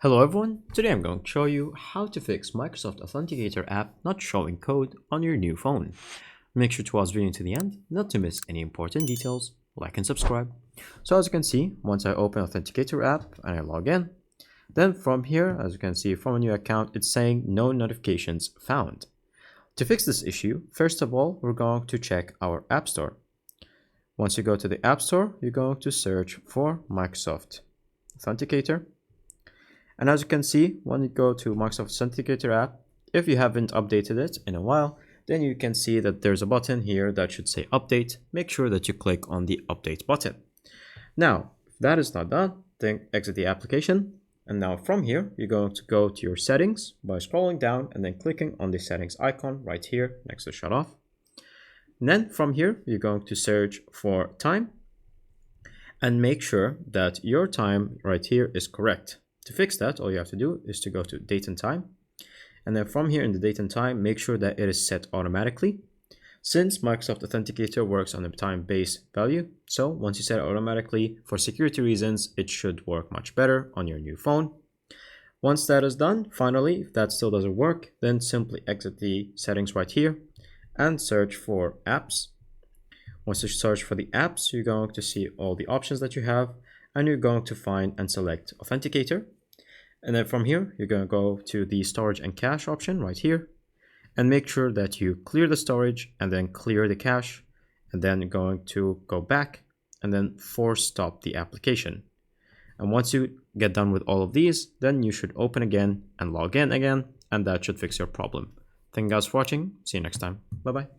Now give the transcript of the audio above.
Hello everyone, today I'm going to show you how to fix Microsoft Authenticator app not showing code on your new phone. Make sure to watch the video to the end, not to miss any important details, like and subscribe. So as you can see, once I open Authenticator app and I log in, then from here, as you can see from a new account, it's saying no notifications found. To fix this issue, first of all, we're going to check our App Store. Once you go to the App Store, you're going to search for Microsoft Authenticator. And as you can see, when you go to Microsoft Authenticator app, if you haven't updated it in a while, then you can see that there's a button here that should say update. Make sure that you click on the update button. Now, if that is not done, then exit the application. And now from here, you're going to go to your settings by scrolling down and then clicking on the settings icon right here next to shut off. And then from here, you're going to search for time and make sure that your time right here is correct. To fix that, all you have to do is to go to date and time. And then from here in the date and time, make sure that it is set automatically. Since Microsoft Authenticator works on a time-based value, so once you set it automatically, for security reasons, it should work much better on your new phone. Once that is done, finally, if that still doesn't work, then simply exit the settings right here and search for apps. Once you search for the apps, you're going to see all the options that you have, and you're going to find and select Authenticator. And then from here, you're going to go to the storage and cache option right here and make sure that you clear the storage and then clear the cache, and then you're going to go back and then force stop the application. And once you get done with all of these, then you should open again and log in again, and that should fix your problem. Thank you guys for watching. See you next time. Bye bye.